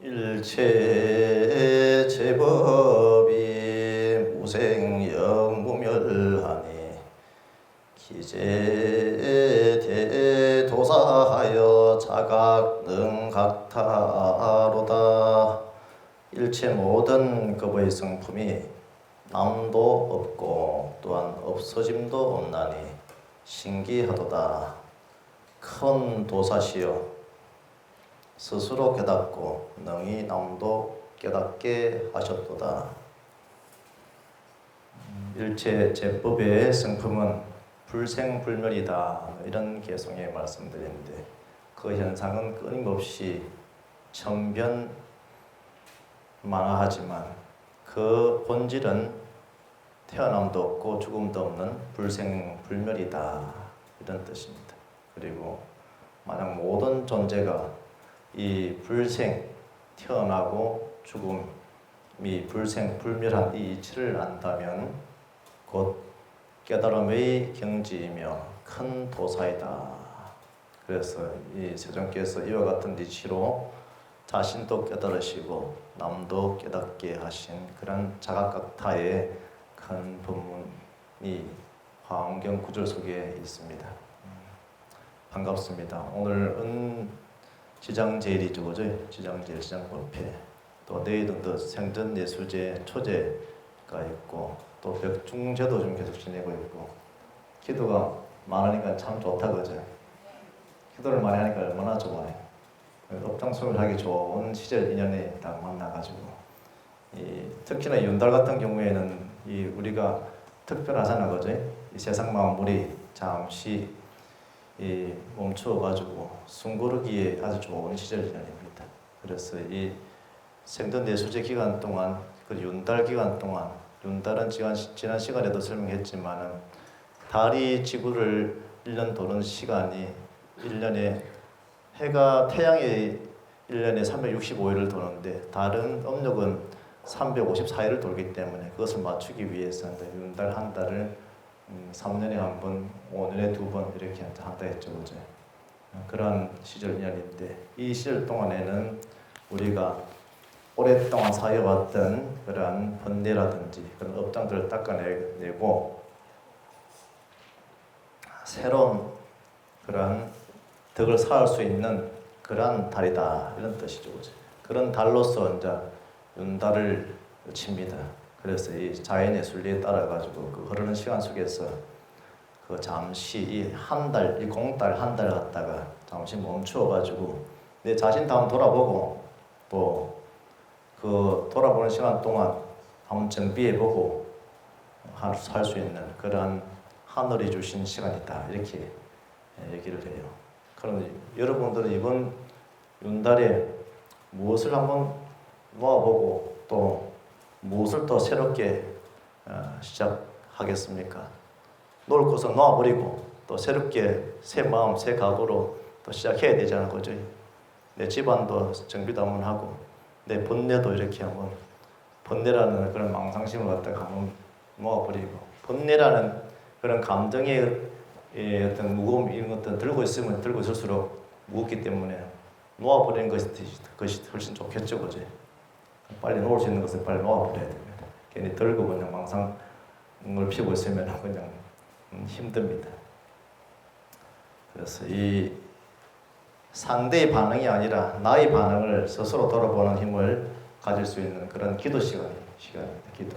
일체 제법이 무생영무멸하니 기재대도사하여 자각능각타로다. 일체 모든 급의 성품이 남도 없고 또한 없어짐도 없나니 신기하도다. 큰 도사시여 스스로 깨닫고 능히 남도 깨닫게 하셨도다. 일체 제법의 성품은 불생불멸이다. 이런 개성의 말씀드리는데 그 현상은 끊임없이 천변만화하지만 그 본질은 태어남도 없고 죽음도 없는 불생불멸이다. 이런 뜻입니다. 그리고 만약 모든 존재가 이 불생, 태어나고 죽음이 불생불멸한 이 이치를 안다면 곧 깨달음의 경지이며 큰 도사이다. 그래서 이 세존께서 이와 같은 이치로 자신도 깨달으시고 남도 깨닫게 하신 그런 자각각타의 큰 법문이 화엄경 구절 속에 있습니다. 반갑습니다. 오늘은 지장제일이죠, 그죠? 지장제일, 지장법회. 또 내일은 또 생전예수제 초제가 있고 또 벽중제도 좀 계속 지내고 있고 기도가 많으니까 참 좋다, 그죠? 기도를 많이 하니까 얼마나 좋아요. 업장소를 하기 좋은 시절 인연에 딱 만나가지고 특히나 윤달 같은 경우에는 우리가 특별하잖아, 그죠? 이 세상 만물이 잠시 멈춰가지고 숨 고르기에 아주 좋은 시절입니다. 그래서 이 생전예수제 기간 동안, 그 윤달 기간 동안, 윤달은 지난 시간에도 설명했지만은 달이 지구를 1년 도는 시간이 1년에 해가 태양이 1년에 365일을 도는데 달은 음력은 354일을 돌기 때문에 그것을 맞추기 위해서 윤달 한 달을 3년에 한 번, 5년에 두 번 이렇게 한다 했죠, 그죠? 그러한 시절 인연인데 이 시절 동안에는 우리가 오랫동안 사여왔던 그러한 번뇌라든지 그런 업장들을 닦아내고 새로운 그러한 덕을 쌓을 수 있는 그러한 달이다 이런 뜻이죠, 그죠? 그런 달로서 이제 윤달을 칩니다. 그래서 이 자연의 순리에 따라 가지고 그 흐르는 시간 속에서 그 잠시 이 한 달, 이 공달 한 달 갖다가 잠시 멈추어 가지고 내 자신 다음 돌아보고 또 그 돌아보는 시간 동안 한번 정비해 보고 살 수 있는 그러한 하늘이 주신 시간이다 이렇게 얘기를 해요. 그런데 여러분들은 이번 윤달에 무엇을 한번 모아보고 또 무엇을 또 새롭게 시작하겠습니까? 놓을 것은 놓아버리고 또 새롭게 새 마음, 새 각오로 또 시작해야 되잖아요, 그죠? 내 집안도 정비도 한번 하고 내 번뇌도 이렇게 한번 번뇌라는 그런 망상심을 갖다가 한번 놓아버리고 번뇌라는 그런 감정의 어떤 무거움 이런 것들 들고 있으면 들고 있을수록 무겁기 때문에 놓아버리는 것이 훨씬 좋겠죠, 그죠? 빨리 놓을 수 있는 것을 빨리 놓아버려야 됩니다. 괜히 들고 그냥 망상을 피우고 있으면 그냥 힘듭니다. 그래서 이 상대의 반응이 아니라 나의 반응을 스스로 돌아보는 힘을 가질 수 있는 그런 기도 시간입니다. 기도.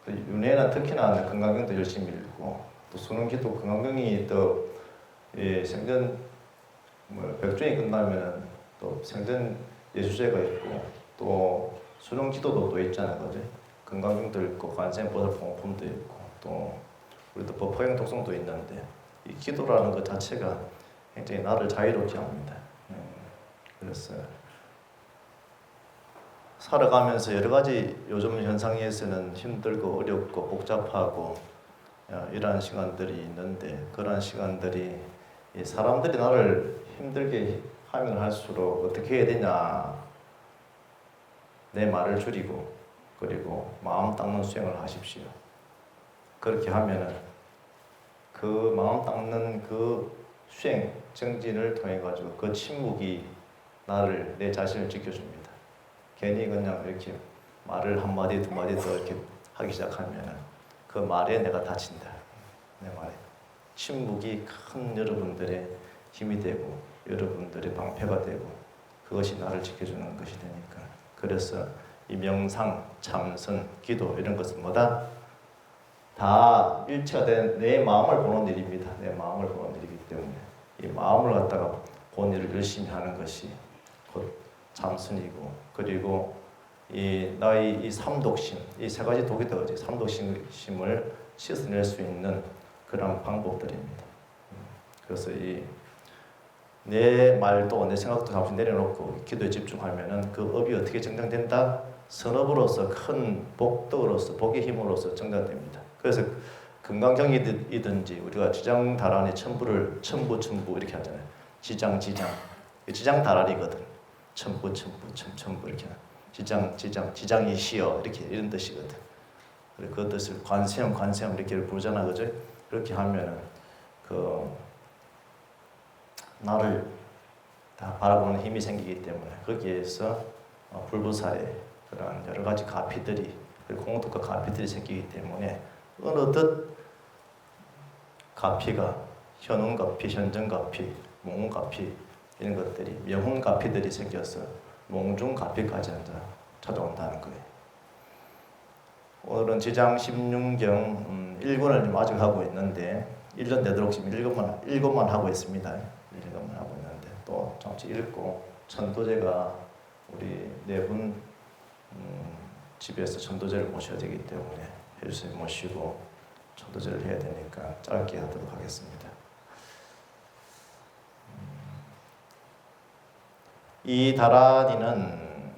윤회는 특히나 건강경도 열심히 읽고 또 수능기도 건강경이 또 생전 백중이 끝나면 또 생전 예수제가 있고 또 수능기도도 또 있잖아요, 그죠? 건강경도 있고 관세음보살봉품도 있고 또 우리도 법화경 독성도 있는데 이 기도라는 것 자체가 굉장히 나를 자유롭게 합니다. 그래서 살아가면서 여러 가지 요즘 현상에서는 힘들고 어렵고 복잡하고 이러한 시간들이 있는데 그러한 시간들이 사람들이 나를 힘들게 하면 할수록 어떻게 해야 되냐 내 말을 줄이고 그리고 마음 닦는 수행을 하십시오. 그렇게 하면은 그 마음 닦는 그 수행 정진을 통해 가지고 그 침묵이 내 자신을 지켜줍니다. 괜히 그냥 이렇게 말을 한 마디 두 마디 더 이렇게 하기 시작하면 그 말에 내가 다친다. 내 말에 침묵이 큰 여러분들의 힘이 되고 여러분들의 방패가 되고 그것이 나를 지켜주는 것이 되니까. 그래서 이 명상, 참선, 기도 이런 것은 뭐다? 다 일체가 된 내 마음을 보는 일입니다. 내 마음을 보는 일이기 때문에 이 마음을 갖다가 본 일을 열심히 하는 것이 곧 참선이고, 그리고 이 나의 이 삼독심, 이 세 가지 독이 되어지 삼독심을 씻어낼 수 있는 그런 방법들입니다. 그래서 이 내 말도 내 생각도 잠시 내려놓고 기도에 집중하면은 그 업이 어떻게 정장된다? 선업으로서 큰 복덕으로서 복의 힘으로서 정장됩니다. 그래서 금강경이든지 우리가 지장다란의 첨부를 첨부 이렇게 하잖아요. 지장 지장다란이거든. 첨부 이렇게 지장이 시여 이렇게 이런 뜻이거든. 그래서 그 뜻을 관세음 이렇게 부르잖아, 그죠? 그렇게 하면은 그 나를 다 바라보는 힘이 생기기 때문에 거기에서 불보살의 그런 여러 가지 가피들이, 그리고 공덕과 가피들이 생기기 때문에 어느덧 가피가 현운가피, 현정가피, 몽운가피 이런 것들이 명운가피들이 생겨서 몽중가피까지 찾아온다는 거예요. 오늘은 지장 16경 1권을 아직 하고 있는데 1년 되도록 지금 1권만 하고 있습니다. 1권만 하고 있는데 또 잠시 읽고 천도제가 우리 네 분 집에서 천도제를 모셔야 되기 때문에 해주세요. 모시고 천도제를 해야 되니까 짧게 하도록 하겠습니다. 이 다란이는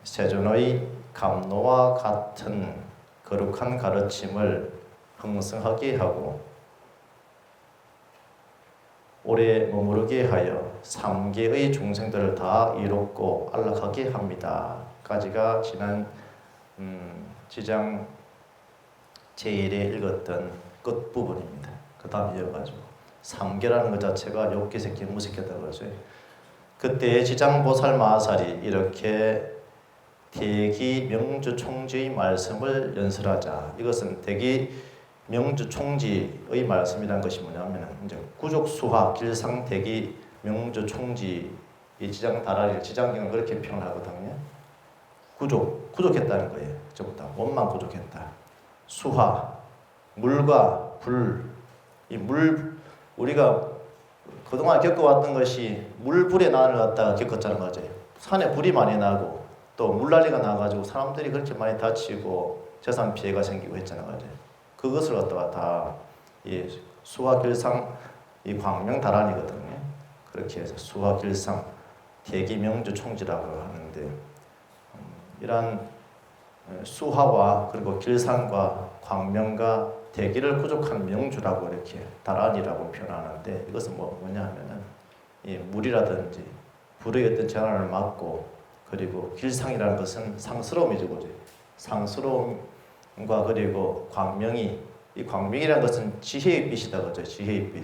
세존의 감로와 같은 거룩한 가르침을 흥성하게 하고 오래 머무르게 하여 3계의 중생들을 다 이롭고 안락하게 합니다. 까지가 지난 지장 제1에 읽었던 끝부분입니다. 그 다음 이어가지고 3계라는 것 자체가 욕계 새끼 무새끼다 그러죠. 그때 지장보살 마하살이 이렇게 대기 명주 총지의 말씀을 연설하자. 이것은 대기 명주 총지의 말씀이라는 것이 뭐냐면 이제 구족 수화 길상 대기 명주 총지 이 지장 다라리 지장경을 그렇게 표현하거든요. 구족했다는 거예요. 전부 다 몸만 구족했다. 수화 물과 불, 이 물 우리가 그동안 겪어왔던 것이 물불의 난을 갖다가 겪었다는 거죠. 산에 불이 많이 나고 또 물난리가 나가지고 사람들이 그렇게 많이 다치고 재산 피해가 생기고 했잖아요. 그것을 갖다가 다 이 수화길상 이 광명다란이거든요. 그렇게 해서 수화길상 대기명주 총지라고 하는데 이러한 수화와 그리고 길상과 광명과 대기를 구족한 명주라고 이렇게 다란이라고 표현하는데 이것은 뭐냐 하면은 이 물이라든지 불의 어떤 재난을 막고 그리고 길상이라는 것은 상스러움이죠, 그죠? 상스러움과 그리고 광명이 이 광명이라는 것은 지혜의 빛이다, 그죠? 지혜의 빛.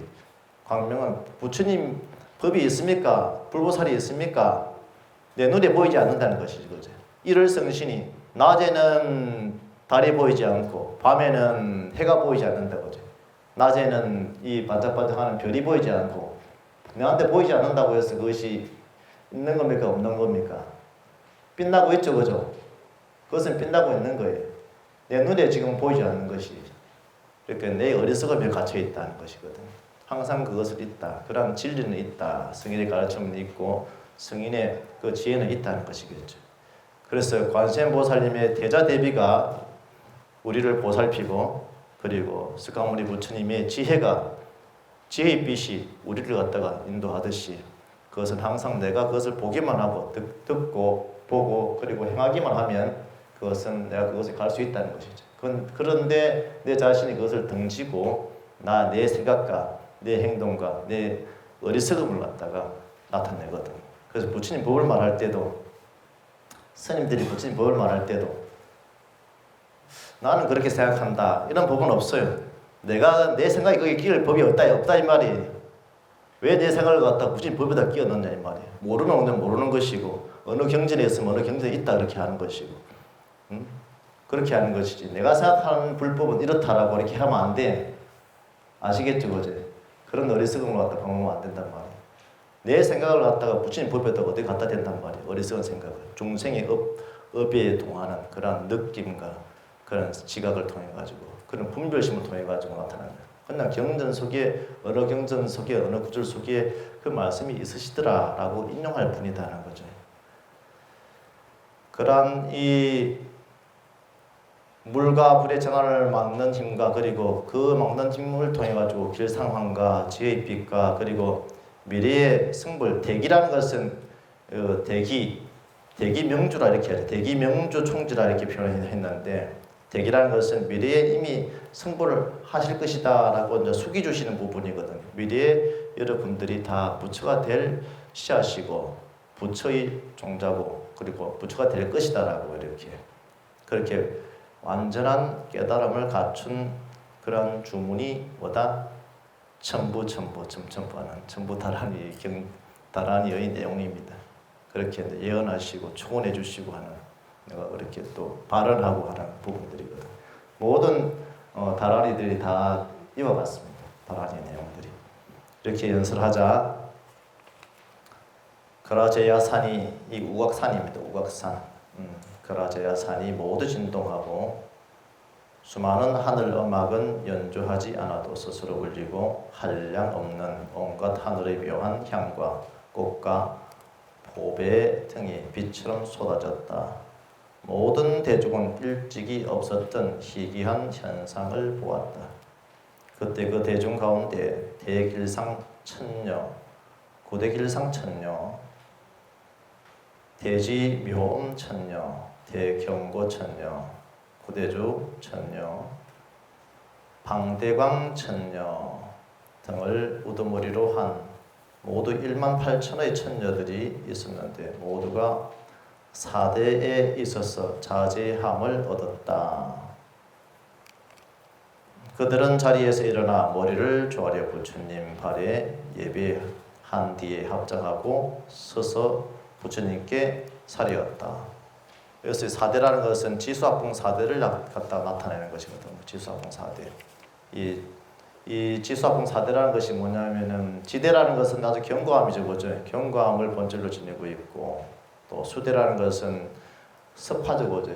광명은 부처님 법이 있습니까? 불보살이 있습니까? 내 눈에 보이지 않는다는 것이죠, 그죠? 일월성신이 낮에는 달이 보이지 않고 밤에는 해가 보이지 않는다고 하죠. 낮에는 이 반짝반짝하는 별이 보이지 않고 내한테 보이지 않는다고 해서 그것이 있는 겁니까? 없는 겁니까? 빛나고 있죠, 그죠? 그것은 빛나고 있는 거예요. 내 눈에 지금 보이지 않는 것이. 그러니까 내 어리석음에 갇혀 있다는 것이거든. 항상 그것을 있다. 그런 진리는 있다. 성인의 가르침은 있고 성인의 그 지혜는 있다는 것이겠죠. 그래서 관세음보살님의 대자대비가 우리를 보살피고 그리고 스가모니 부처님의 지혜의 빛이 우리를 갖다가 인도하듯이 그것은 항상 내가 그것을 보기만 하고 듣고 보고 그리고 행하기만 하면 그것은 내가 그것에 갈 수 있다는 것이죠. 그런데 내 자신이 그것을 등지고 내 생각과 내 행동과 내 어리석음을 갖다가 나타내거든. 그래서 부처님 법을 말할 때도 스님들이 부처님 법을 말할 때도 나는 그렇게 생각한다 이런 법은 없어요. 내 생각이 거기에 끼를 법이 없다 이 말이에요. 왜 내 생각을 갖다 부처님 법에다 끼워 넣냐 이 말이에요. 모르면 모르는 것이고 어느 경전에 있으면 어느 경전에 있다 그렇게 하는 것이고, 그렇게 하는 것이지. 내가 생각하는 불법은 이렇다라고 이렇게 하면 안 돼. 아시겠죠, 그제? 그런 어리석음을 갖다 방어하면 안 된단 말이에요. 내 생각을 갖다가 부처님 법에다가 어디 갖다 댄단 말이에요. 어리석은 생각을. 중생의 업에 동하는 그런 느낌과 그런 지각을 통해 가지고, 그런 분별심을 통해 가지고 나타나는 거예요. 그냥 경전 속에 어느 경전 속에 어느 구절 속에 그 말씀이 있으시더라라고 인용할 뿐이다라는 거죠. 그러한 이 물과 불의 전환을 막는 힘과 그리고 그 막는 힘을 통해 가지고 길상황과 지혜의 빛과 그리고 미래의 승불, 대기라는 것은 대기 명주라 이렇게 해요. 대기 명주 총지라 이렇게 표현했는데, 대기라는 것은 미래에 이미 승불을 하실 것이다라고 이제 숙이 주시는 부분이거든요. 미래에 여러분들이 다 부처가 될 씨앗이고 부처의 종자고 그리고 부처가 될 것이다라고 이렇게 그렇게 완전한 깨달음을 갖춘 그런 주문이 뭐다? 첨부하는 다란이의 내용입니다. 그렇게 예언하시고 초원해 주시고 하는, 내가 그렇게 또 발언하고 하는 부분들이거든. 모든 다란이들이 다 이와 같습니다. 다란이의 내용들이 이렇게 연설하자. 그라제야산이 이 우각산입니다. 우각산. 그라제야산이 모두 진동하고 수많은 하늘 음악은 연주하지 않아도 스스로 울리고 한량 없는 온갖 하늘의 묘한 향과 꽃과 보배 등이 빛처럼 쏟아졌다. 모든 대중은 일찍이 없었던 희귀한 현상을 보았다. 그때 그 대중 가운데 대길상 천녀, 고대길상 천녀, 대지묘음 천녀, 대경고 천녀, 고대주 천녀, 방대광 천녀 등을 우두머리로 한 모두 18,000의 천녀들이 있었는데 모두가 사대에 있어서 자제함을 얻었다. 그들은 자리에서 일어나 머리를 조아려 부처님 발에 예배한 뒤에 합장하고 서서 부처님께 사리었다. 그래서 사대라는 것은 지수학봉 사대를 갖다 나타내는 것이거든요. 지수학봉 사대. 이 지수학봉 사대라는 것이 뭐냐면은, 지대라는 것은 아주 견고함이죠, 그죠? 견고함을 본질로 지니고 있고, 또 수대라는 것은 습하죠, 그죠?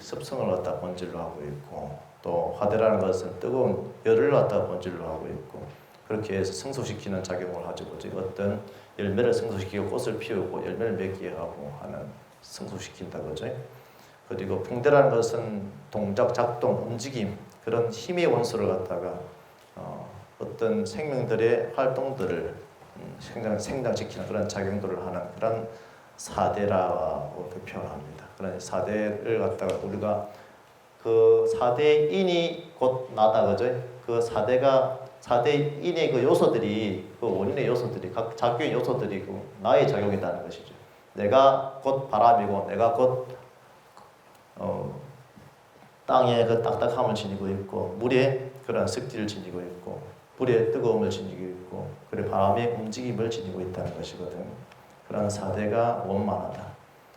습성을 갖다 본질로 하고 있고, 또 화대라는 것은 뜨거운 열을 갖다 본질로 하고 있고, 그렇게 해서 성소시키는 작용을 하죠, 그죠? 어떤 열매를 성소시키고 꽃을 피우고 열매를 맺게 하고 하는, 성소시킨다, 그죠? 그리고 풍대라는 것은 동작, 작동, 움직임, 그런 힘의 원소를 갖다가 어떤 생명들의 활동들을 생장시키는 그런 작용들을 하는 그런 사대라고 표현합니다. 그런 사대를 갖다가 우리가 그 사대인이 곧 나다, 그죠? 그 사대인의 그 요소들이, 그 원인의 요소들이, 각 작용의 요소들이 그 나의 작용이라는 것이죠. 내가 곧 바람이고, 내가 곧 땅에 그 딱딱함을 지니고 있고, 물에 그런 습기를 지니고 있고, 불의 뜨거움을 지니고 있고, 그리고 바람의 움직임을 지니고 있다는 것이거든. 그런 사대가 원만하다.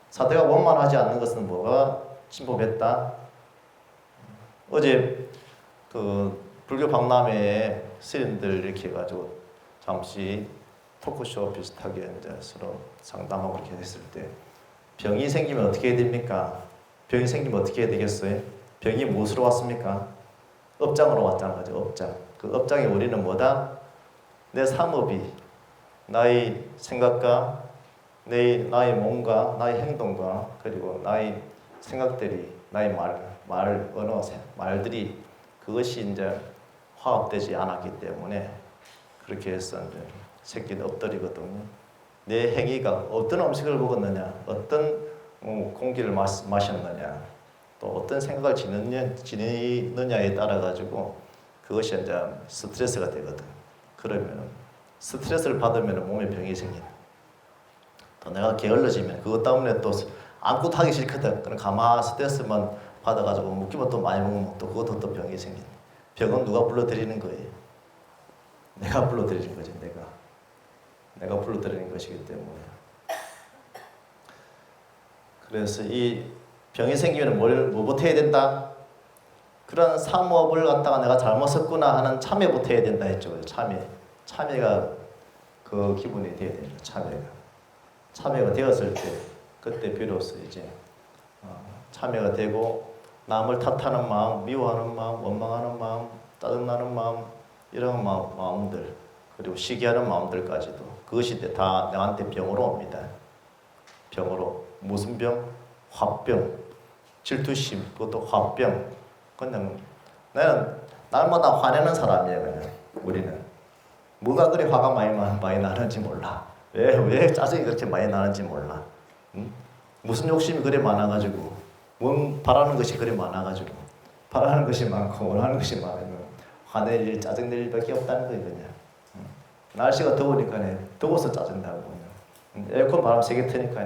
사대가 원만하지 않는 것은 뭐가 침범했다? 어제 그 불교 박람회에 스님들 이렇게 해가지고 잠시 토크쇼 비슷하게 이제 서로 상담하고 그렇게 했을 때, 병이 생기면 어떻게 해야 됩니까? 병이 생기면 어떻게 해야 되겠어요? 병이 무엇으로 왔습니까? 업장으로 왔다는 거죠. 업장. 그 업장의 원인은 뭐다? 내 삼업이, 나의 생각과 나의 몸과 나의 행동과 그리고 나의 생각들이, 나의 언어, 말들이, 그것이 이제 화합되지 않았기 때문에 그렇게 해서 이제 새끼는 엎드리거든요. 내 행위가 어떤 음식을 먹었느냐, 어떤 공기를 마셨느냐, 또 어떤 생각을 지니느냐에 따라 가지고 그것이 이제 스트레스가 되거든. 그러면 스트레스를 받으면 몸에 병이 생기는. 또 내가 게을러지면 그것 때문에 또 아무것도 하기 싫거든. 그럼 가만 스트레스만 받아가지고 묶이면 또 많이 먹으면 또 그것도 또 병이 생기는. 병은 누가 불러들이는 거예요? 내가 불러들이는 거지. 내가 불러들이는 것이기 때문에. 그래서 이 병이 생기면 뭐부터 해야 된다? 그런 삼업을 갖다가 내가 잘못 썼구나 하는 참회부터 해야 된다 했죠. 참회가 그 기분이 돼야 됩니다. 참회가 되었을 때 그때 비로소 이제 참회가 되고 남을 탓하는 마음, 미워하는 마음, 원망하는 마음, 짜증나는 마음 이런 마음들 그리고 시기하는 마음들까지도 그것이 다 나한테 병으로 옵니다. 병으로 무슨 병? 화병, 질투심, 그것도 화병. 그냥 나는 날마다 화내는 사람이에요. 그냥 우리는 뭐가 그리 화가 많이 나는지 몰라. 왜 짜증이 그렇게 많이 나는지 몰라. 응? 무슨 욕심이 그리 많아가지고 바라는 것이 그리 많아가지고 바라는 것이 많고 원하는 것이 많으면 화낼 일, 짜증낼 일밖에 없다는 거예요. 그냥 날씨가 더우니까 더워서 짜증나고 에어컨 바람 세게 트니까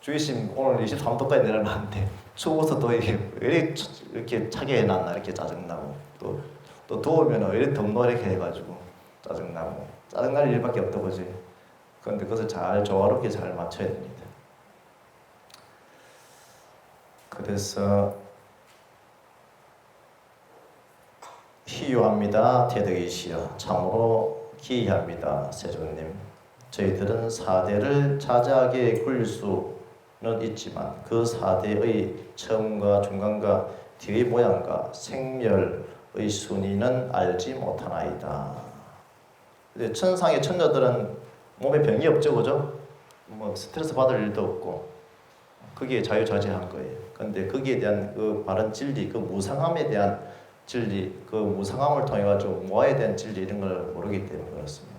주의심 오늘 23도까지 내려놨는데 추워서 또 이렇게 차게 해놨나 이렇게 짜증나고 또 더우면 이렇게 덥노 이렇게 해가지고 짜증나고 짜증날 일밖에 없다 보지. 그런데 그것을 잘 조화롭게 잘 맞춰야 됩니다. 그래서 희유합니다. 태덕이시여 참으로 기이합니다. 세존님 저희들은 사대를 자세하게 굴릴 수는 있지만 그 사대의 처음과 중간과 뒤의 모양과 생멸의 순위는 알지 못하나이다. 천상의 천녀들은 몸에 병이 없죠, 그죠? 뭐 스트레스 받을 일도 없고 거기에 자유자재한 거예요. 그런데 거기에 대한 그 바른 진리, 그 무상함에 대한 진리, 그 무상함을 통해 가지고 무아에 대한 진리 이런 걸 모르기 때문에 그렇습니다.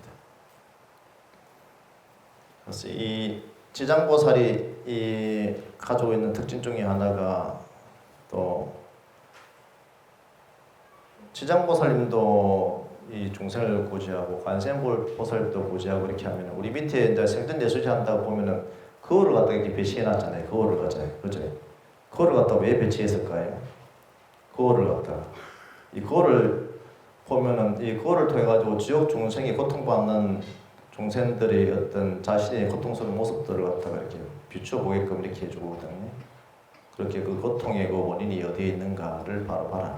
그래서 이 지장보살이 이 가지고 있는 특징 중에 하나가 또 지장보살님도 이 중생을 구제하고 관세음보살도 구제하고 이렇게 하면 우리 밑에 이제 생전 내수지 한다고 보면은 거울을 갖다 이렇게 배치해놨잖아요. 거울을 갖다가 그죠? 거울을 갖다 왜 배치했을까요? 거울을 갖다가 이 거울을 보면은 이 거울을 통해 가지고 지옥 중생이 고통받는 중생들의 어떤 자신의 고통스러운 모습들을 갖다가 이렇게 비춰보게끔 이렇게 해주거든요. 그렇게 그 고통의 그 원인이 어디에 있는가를 바로 봐라.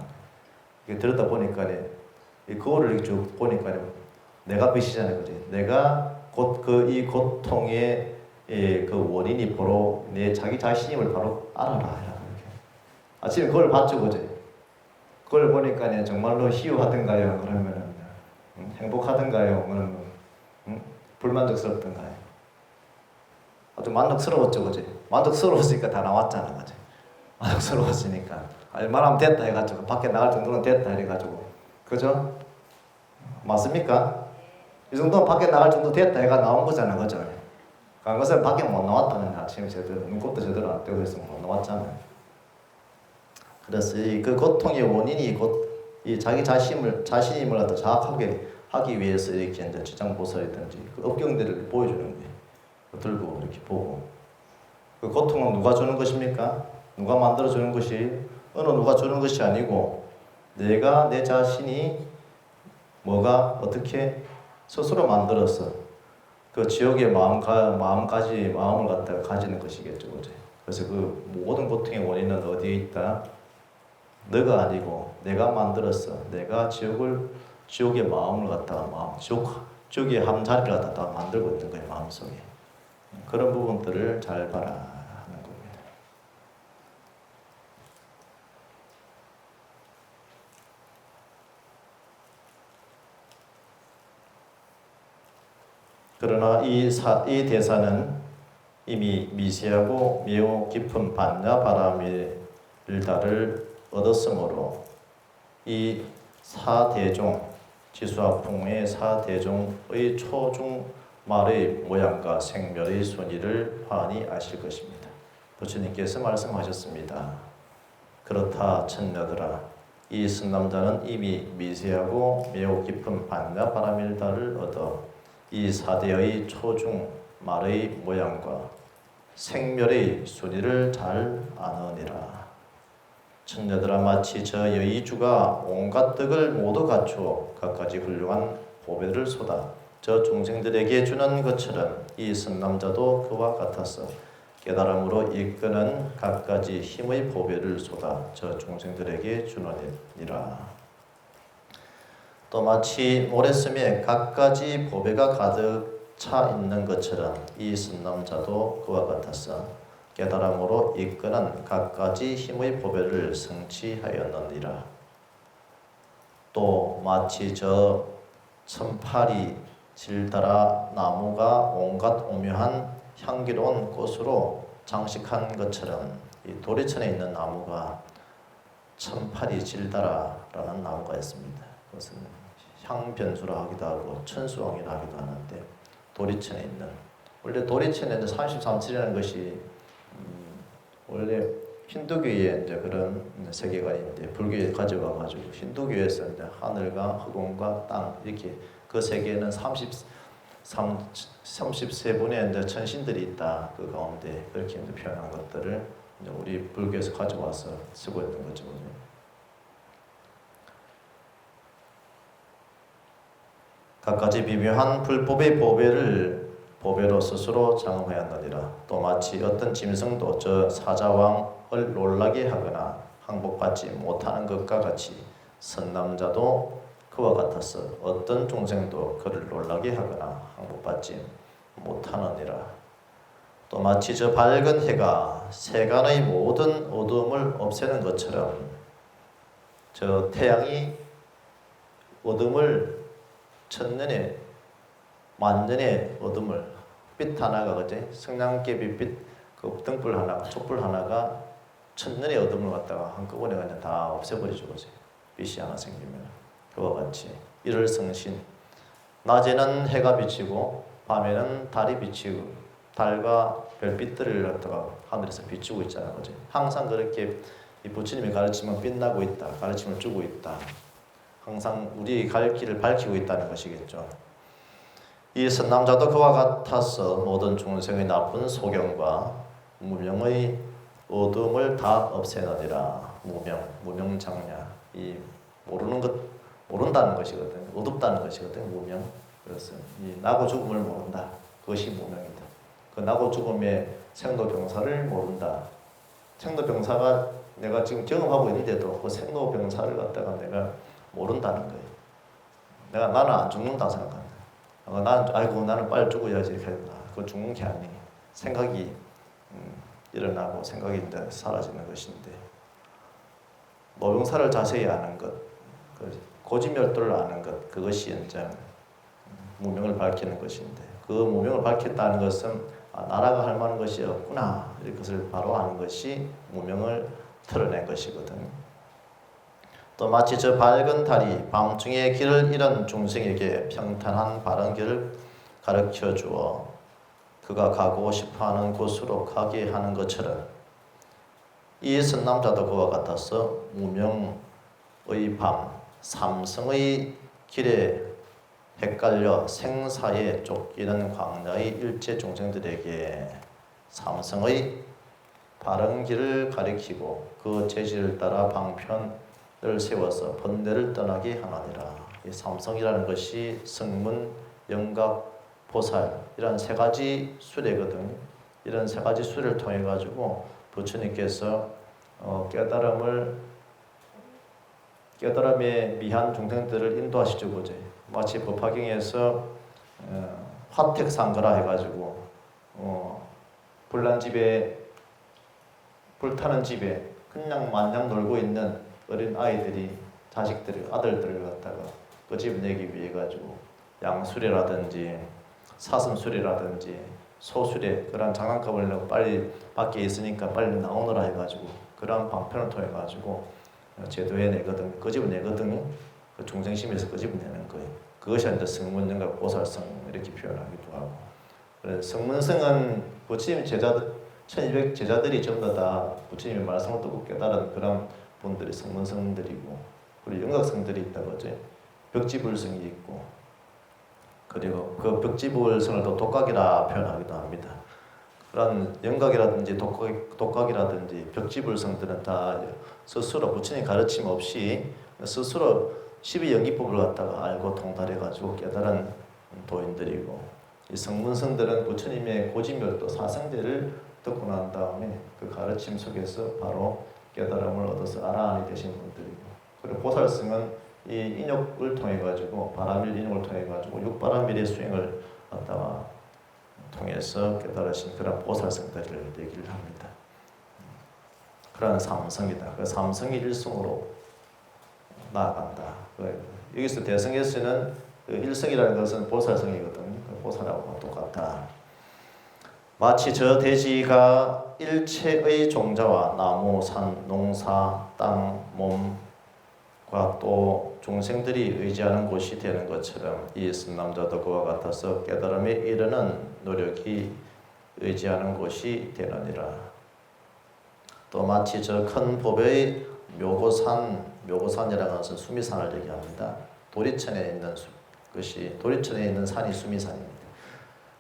이게 들었다 보니까 이 거울을 이렇게 쭉 보니까 내가 빛이잖아요, 그지? 내가 곧 이 고통의 그 원인이 바로 내 자기 자신임을 바로 알아라. 이렇게. 아침에 그걸 봤죠, 그지? 그걸 보니까 정말로 희유하던가요? 그러면은 행복하던가요? 그러면 불만족스럽던가요? 아주 만족스러웠죠, 그지? 만족스러웠으니까 다 나왔잖아, 그지? 만족스러웠으니까 말하면 됐다 해가지고 밖에 나갈 정도는 됐다 해가지고 그죠? 맞습니까? 이 정도는 밖에 나갈 정도 됐다 해가 나온 거잖아, 그죠? 그것은 밖에 못 나왔다는 아침에 제대로 눈곱도 제대로 안 뜨고 있으면 못 나왔잖아요. 그래서 그 고통의 원인이 곧 이 자기 자신임을 갖다 정확하게 하기 위해서 이렇게 이제 지장보살이든지 그 업경들을 보여주는 거예요. 들고 이렇게 보고 그 고통은 누가 주는 것입니까? 누가 만들어 주는 것이 어느 누가 주는 것이 아니고 내가 내 자신이 뭐가 어떻게 스스로 만들어서 그 지옥의 마음을 갖다가 가지는 것이겠죠, 그죠? 그래서 그 모든 고통의 원인은 어디에 있다? 너가 아니고 내가 만들었어. 내가 지옥의 마음을 갖다가 지옥의 한 자리를 갖다가 만들고 있는 거예요, 마음속에. 그런 부분들을 잘 봐라 하는 겁니다. 그러나 이 대사는 이미 미세하고 매우 깊은 반야 바라밀다를 얻었으므로 이 사대종 지수화풍의 사대종의 초중 말의 모양과 생멸의 순위를 환히 아실 것입니다. 부처님께서 말씀하셨습니다. 그렇다 천녀들아, 이 선남자는 이미 미세하고 매우 깊은 반야 바라밀다를 얻어 이 사대의 초중 말의 모양과 생멸의 순위를 잘 아느니라. 천녀들아, 마치 저 여의주가 온갖 덕을 모두 갖추어 갖가지 훌륭한 보배를 쏟아 저 중생들에게 주는 것처럼 이 선남자도 그와 같아서 깨달음으로 이끄는 갖가지 힘의 보배를 쏟아 저 중생들에게 주느니라. 또 마치 모래섬에 갖가지 보배가 가득 차 있는 것처럼 이 선남자도 그와 같았어 깨달음으로 이끄는 갖가지 힘의 보배를 성취하였느니라. 또 마치 저 천파리 질다라 나무가 온갖 오묘한 향기로운 꽃으로 장식한 것처럼 이 도리천에 있는 나무가 천파리 질다라라는 나무가 있습니다. 그것은 향변수라 하기도 하고 천수왕이라 하기도 하는데 도리천에 있는 원래 도리천에는 33칠이라는 것이 원래 힌두교의 이제 그런 세계관인데 불교에 가져와 가지고 힌두교에서 이제 하늘과 흑원과 땅 이렇게 그 세계에는 33분의 이제 천신들이 있다. 그 가운데 그렇게 이제 표현한 것들을 이제 우리 불교에서 가져와서 쓰고 있는 거죠. 갖가지 미묘한 불법의 보배로 스스로 장엄하였느니라. 또 마치 어떤 짐승도 저 사자왕을 놀라게 하거나 항복받지 못하는 것과 같이 선남자도 그와 같아서 어떤 중생도 그를 놀라게 하거나 항복받지 못하느니라. 또 마치 저 밝은 해가 세간의 모든 어둠을 없애는 것처럼 저 태양이 어둠을 천년의 만년의 어둠을 빛 하나가 그제 성냥개비 빛그 등불 하나 촛불 하나가 천년의 어둠을 갖다가 한꺼번에 그냥 다 없애버리죠. 그제 빛이 하나 생기면 그와 같이 일월성신 낮에는 해가 비치고 밤에는 달이 비치고 달과 별빛들을 갖다가 하늘에서 비추고 있잖아요. 그제 항상 그렇게 이 부처님이 가르치면 빛나고 있다, 가르침을 주고 있다. 항상 우리의 갈 길을 밝히고 있다는 것이겠죠. 이 선남자도 그와 같아서 모든 중생의 나쁜 소경과 무명의 어둠을 다 없애느니라. 무명장냐. 이 모르는 것, 모른다는 것이거든. 어둡다는 것이거든. 무명. 그래서 이 나고 죽음을 모른다. 그것이 무명이다. 그 나고 죽음의 생로병사를 모른다. 생로병사가 내가 지금 경험하고 있는데도 그 생로병사를 갖다가 내가 모른다는 거예요. 나는 안 죽는다 생각한다. 나는 빨리 죽어야지 이렇게 한다. 그거 죽는 게 아니에요. 생각이 일어나고 생각이 이제 사라지는 것인데 노병사를 자세히 아는 것, 고지멸도를 아는 것, 그것이 이제 무명을 밝히는 것인데 그 무명을 밝혔다는 것은 나라가 할 만한 것이 없구나 이것을 바로 아는 것이 무명을 털어낸 것이거든. 또 마치 저 밝은 달이 밤중에 길을 잃은 중생에게 평탄한 바른 길을 가르쳐 주어 그가 가고 싶어하는 곳으로 가게 하는 것처럼 이 선남자도 그와 같아서 무명의 밤 삼성의 길에 헷갈려 생사에 쫓기는 광야의 일체 중생들에게 삼성의 바른 길을 가리키고 그 재질을 따라 방편을 세워서 번뇌를 떠나게 하나니라. 이 삼성이라는 것이 성문, 영각, 보살 이런 세 가지 수레거든. 이런 세 가지 수레를 통해 가지고 부처님께서 깨달음에 미한 중생들을 인도하시죠, 보제. 마치 법화경에서 화택상거라 해가지고 불타는 집에 그냥 마냥 놀고 있는 어린 아이들이 아들들을 갖다가 그 집 내기 위해 가지고 양수레라든지 사슴수레라든지 소수레 그런 장난감을 넣고 빨리 밖에 있으니까 빨리 나오느라 해가지고 그런 방편을 통해 가지고 제도해 내거든. 그 집을 내거든. 그 중생심에서 그 집을 내는 거예요. 그것이 이제 성문영각 보살성 이렇게 표현하기도 하고. 그래서 성문성은 부처님 제자들 1200 제자들이 전부 다 부처님의 말씀을 듣고 깨달은 그런 분들이 성문성들이고, 그리고 영각성들이 있다고 하죠. 벽지불성이 있고, 그리고 그 벽지불성을 또 독각이라 표현하기도 합니다. 그런 영각이라든지 독각이라든지 벽지불성들은 다 스스로 부처님 가르침 없이 스스로 12연기법을 갖다가 알고 통달해가지고 깨달은 도인들이고, 이 성문성들은 부처님의 고지멸도 사성제를 듣고 난 다음에 그 가르침 속에서 바로 깨달음을 얻어서 아라한이 되신 분들이고, 그리고 보살승은 이 인욕을 통해 가지고 바람일 인욕을 통해 가지고 육바람일의 수행을 갖다가 통해서 깨달으신 그런 보살승들을 얘기를 합니다. 그런 삼성이다. 그 삼성이 일성으로 나아간다. 여기서 대성에서는 그 일성이라는 것은 보살성이거든요. 보살하고 똑같다. 마치 저 대지가 일체의 종자와 나무, 산, 농사, 땅, 몸과 또 중생들이 의지하는 곳이 되는 것처럼 이 선남자도 그와 같아서 깨달음에 이르는 노력이 의지하는 곳이 되느니라. 또 마치 저 큰 법의 묘고산이라는 것은 수미산을 얘기합니다. 도리천에 있는 도리천에 있는 산이 수미산입니다.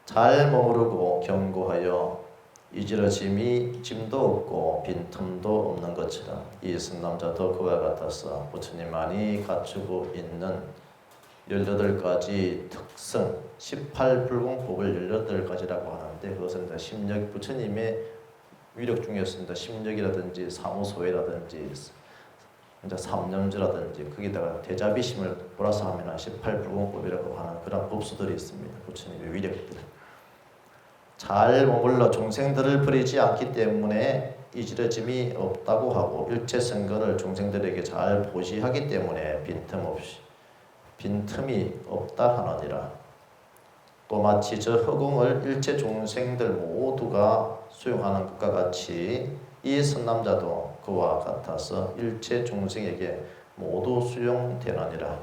잘 머무르고 견고하여 이지러짐이 짐도 없고 빈틈도 없는 것처럼 이 선남자도 그와 같아서 부처님만이 갖추고 있는 18가지 특성, 18불공법을 18가지라고 하는데, 그것은 심력, 부처님의 위력 중에서 심력이라든지 사무소회라든지 삼념주라든지 거기다가 대자비심을 플러스 하면 18불공법이라고 하는 그런 법수들이 있습니다. 부처님의 위력들. 잘 머물러 중생들을 버리지 않기 때문에 이지러짐이 없다고 하고 일체성거를 중생들에게 잘 보시하기 때문에 빈틈이 없다 하느니라. 또 마치 저 허공을 일체 중생들 모두가 수용하는 것과 같이 이 선남자도 그와 같아서 일체 중생에게 모두 수용되느니라.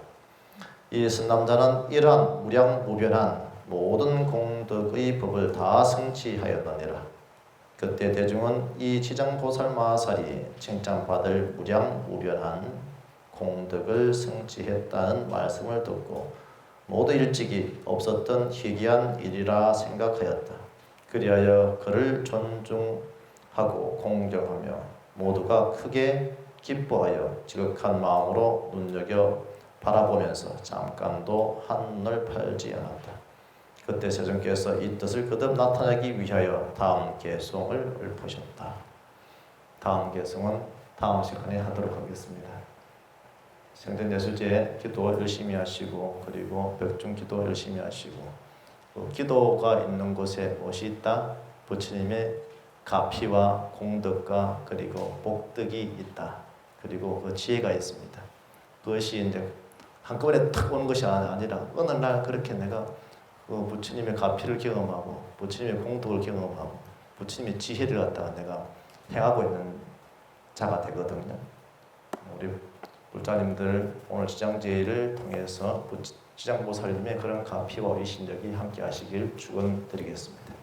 이 선남자는 이러한 무량무변한 모든 공덕의 법을 다 성취하였느니라. 그때 대중은 이 지장보살마하살이 칭찬받을 무량무변한 공덕을 성취했다는 말씀을 듣고 모두 일찍이 없었던 희귀한 일이라 생각하였다. 그리하여 그를 존중하고 공경하며 모두가 크게 기뻐하여 지극한 마음으로 눈여겨 바라보면서 잠깐도 한눈을 팔지 않았다. 그때 세존께서 이 뜻을 거듭 나타내기 위하여 다음 개송을 읊으셨다. 다음 개송은 다음 시간에 하도록 하겠습니다. 생전예술제 기도 열심히 하시고, 그리고 벽중 기도 열심히 하시고, 기도가 있는 곳에 무엇이 있다? 부처님의 가피와 공덕과 그리고 복덕이 있다. 그리고 그 지혜가 있습니다. 그것이 이제 한꺼번에 탁 오는 것이 아니라 어느 날 그렇게 내가 그 부처님의 가피를 경험하고 부처님의 공덕을 경험하고 부처님의 지혜를 갖다가 내가 행하고 있는 자가 되거든요. 우리 불자님들 오늘 지장제의를 통해서 지장보살님의 그런 가피와 의신력이 함께 하시길 축원드리겠습니다.